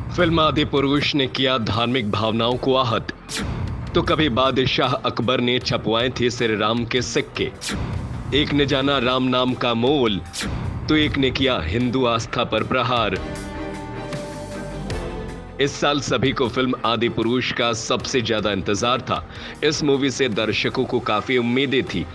Film आदि पुरुष ने किया धार्मिक भावनाओं को आहत। तो कभी बादशाह अकबर ने छपवाए थे श्री राम के सिक्के। एक ने जाना राम नाम का मोल, तो एक ने किया हिंदू आस्था पर प्रहार। इस साल सभी को फिल्म आदि पुरुष का सबसे ज्यादा इंतजार था। इस मूवी से दर्शकों को काफी उम्मीदें थी,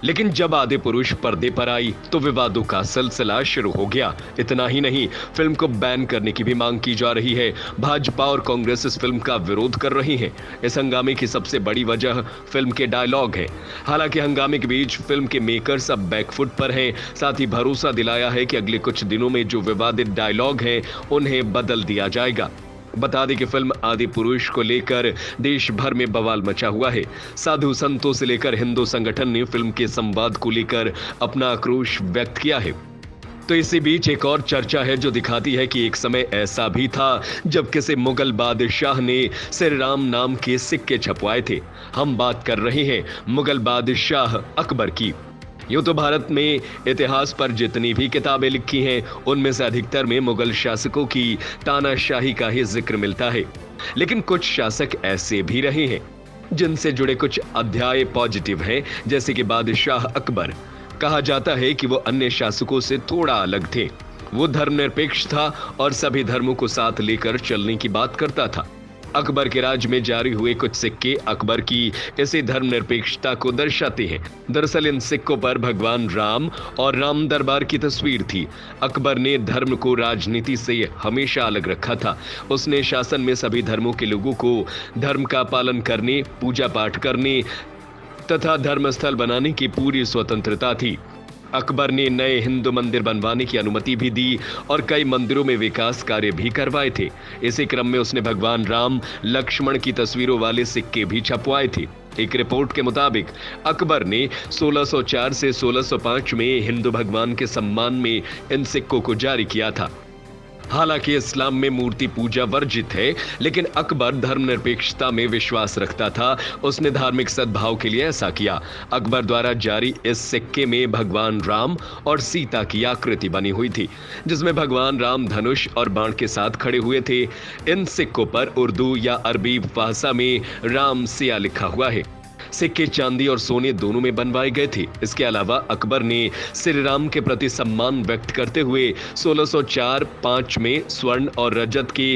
लेकिन जब आदि पुरुष पर्दे पर आई तो विवादों का सिलसिला शुरू हो गया। इतना ही नहीं, फिल्म को बैन करने की भी मांग की जा रही है। भाजपा और कांग्रेस इस फिल्म का विरोध कर रही हैं। इस हंगामे की सबसे बड़ी वजह फिल्म के डायलॉग है। हालांकि हंगामे के बीच फिल्म के मेकर्स अब बैकफुट पर हैं। साथ ही भरोसा दिलाया है कि अगले कुछ दिनों में जो विवादित डायलॉग हैं उन्हें बदल दिया जाएगा। बता दें कि फिल्म आदि पुरुष को लेकर देश भर में बवाल मचा हुआ है। साधु संतों से लेकर हिंदू संगठन ने फिल्म के संवाद को लेकर अपना आक्रोश व्यक्त किया है। तो इसी बीच एक और चर्चा है जो दिखाती है कि एक समय ऐसा भी था जब किसी मुगल बादशाह ने श्री राम नाम के सिक्के छपवाए थे। हम बात कर रहे हैं मुगल बादशाह अकबर की। यूं तो भारत में इतिहास पर जितनी भी किताबें लिखी हैं उनमें से अधिकतर में मुगल शासकों की तानाशाही का ही जिक्र मिलता है, लेकिन कुछ शासक ऐसे भी रहे हैं जिनसे जुड़े कुछ अध्याय पॉजिटिव हैं, जैसे कि बादशाह अकबर। कहा जाता है कि वो अन्य शासकों से थोड़ा अलग थे। वो धर्मनिरपेक्ष था और सभी धर्मों को साथ लेकर चलने की बात करता था। अकबर के राज में जारी हुए कुछ सिक्के अकबर की इसी धर्मनिरपेक्षता को दर्शाते हैं। दरअसल इन सिक्कों पर भगवान राम और राम दरबार की तस्वीर थी। अकबर ने धर्म को राजनीति से हमेशा अलग रखा था। उसने शासन में सभी धर्मों के लोगों को धर्म का पालन करने, पूजा पाठ करने तथा धर्मस्थल बनाने की पूरी स्वतंत्रता थी। अकबर ने नए हिंदू मंदिर बनवाने की अनुमति भी दी और कई मंदिरों में विकास कार्य भी करवाए थे। इसी क्रम में उसने भगवान राम, लक्ष्मण की तस्वीरों वाले सिक्के भी छपवाए थे। एक रिपोर्ट के मुताबिक अकबर ने 1604 से 1605 में हिंदू भगवान के सम्मान में इन सिक्कों को जारी किया था। हालांकि इस्लाम में मूर्ति पूजा वर्जित है, लेकिन अकबर धर्मनिरपेक्षता में विश्वास रखता था। उसने धार्मिक सद्भाव के लिए ऐसा किया। अकबर द्वारा जारी इस सिक्के में भगवान राम और सीता की आकृति बनी हुई थी, जिसमें भगवान राम धनुष और बाण के साथ खड़े हुए थे। इन सिक्कों पर उर्दू या अरबी भाषा में राम सिया लिखा हुआ है। सिक्के चांदी और सोने दोनों में बनवाए गए थे। इसके अलावा अकबर ने श्री राम के प्रति सम्मान व्यक्त करते हुए 1604-5 में स्वर्ण और रजत के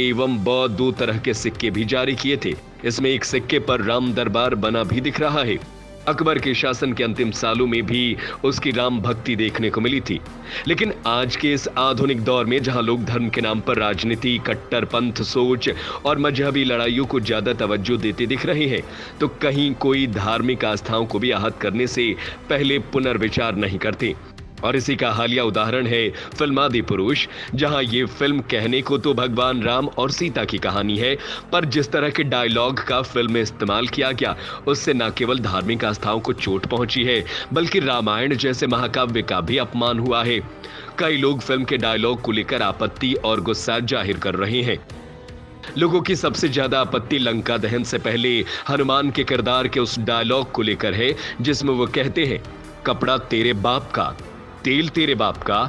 एवं दो तरह के सिक्के भी जारी किए थे। इसमें एक सिक्के पर राम दरबार बना भी दिख रहा है। अकबर के शासन के अंतिम सालों में भी उसकी राम भक्ति देखने को मिली थी। लेकिन आज के इस आधुनिक दौर में जहां लोग धर्म के नाम पर राजनीति, कट्टरपंथ सोच और मजहबी लड़ाइयों को ज्यादा तवज्जो देते दिख रहे हैं, तो कहीं कोई धार्मिक आस्थाओं को भी आहत करने से पहले पुनर्विचार नहीं करते। और इसी का हालिया उदाहरण है फिल्म आदि पुरुष, जहां ये फिल्म कहने को तो भगवान राम और सीता की कहानी है, पर जिस तरह के डायलॉग का फिल्म में इस्तेमाल किया गया उससे न केवल धार्मिक आस्थाओं को चोट पहुंची है, बल्कि रामायण जैसे महाकाव्य का भी अपमान हुआ है। कई लोग फिल्म के डायलॉग को लेकर आपत्ति और गुस्सा जाहिर कर रहे हैं। लोगों की सबसे ज्यादा आपत्ति लंका दहन से पहले हनुमान के किरदार के उस डायलॉग को लेकर है, जिसमें वो कहते हैं, कपड़ा तेरे बाप का, तेल तेरे बाप का,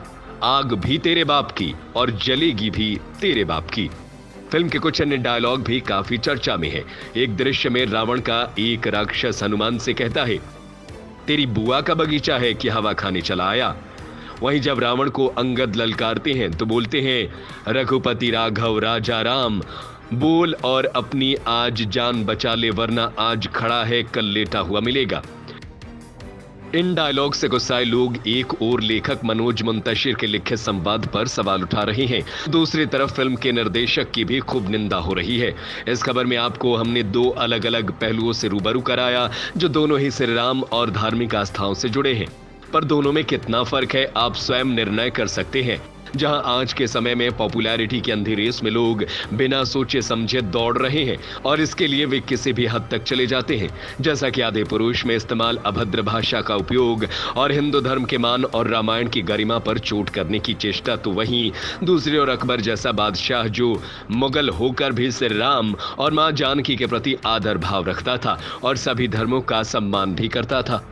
आग भी तेरे बाप की और जलेगी भी तेरे बाप की। फिल्म के कुछ अन्य डायलॉग भी काफी चर्चा में है। एक दृश्य में रावण का एक राक्षस हनुमान से कहता है, तेरी बुआ का बगीचा है कि हवा खाने चला आया। वहीं जब रावण को अंगद ललकारते हैं तो बोलते हैं, रघुपति राघव राजा राम, बोल और अपनी आज जान बचा ले, वरना आज खड़ा है कल लेटा हुआ मिलेगा। इन डायलॉग से गुस्साए लोग एक और लेखक मनोज मुंतशिर के लिखे संवाद पर सवाल उठा रहे हैं। दूसरी तरफ फिल्म के निर्देशक की भी खूब निंदा हो रही है। इस खबर में आपको हमने दो अलग अलग पहलुओं से रूबरू कराया, जो दोनों ही श्री राम और धार्मिक आस्थाओं से जुड़े हैं। पर दोनों में कितना फर्क है आप स्वयं निर्णय कर सकते हैं। जहां आज के समय में पॉपुलैरिटी की अंधी रेस में लोग बिना सोचे समझे दौड़ रहे हैं और इसके लिए वे किसी भी हद तक चले जाते हैं, जैसा कि आदि पुरुष में इस्तेमाल अभद्र भाषा का उपयोग और हिंदू धर्म के मान और रामायण की गरिमा पर चोट करने की चेष्टा, तो वहीं दूसरी ओर अकबर जैसा बादशाह जो मुगल होकर भी श्री राम और मां जानकी के प्रति आदर भाव रखता था और सभी धर्मों का सम्मान भी करता था।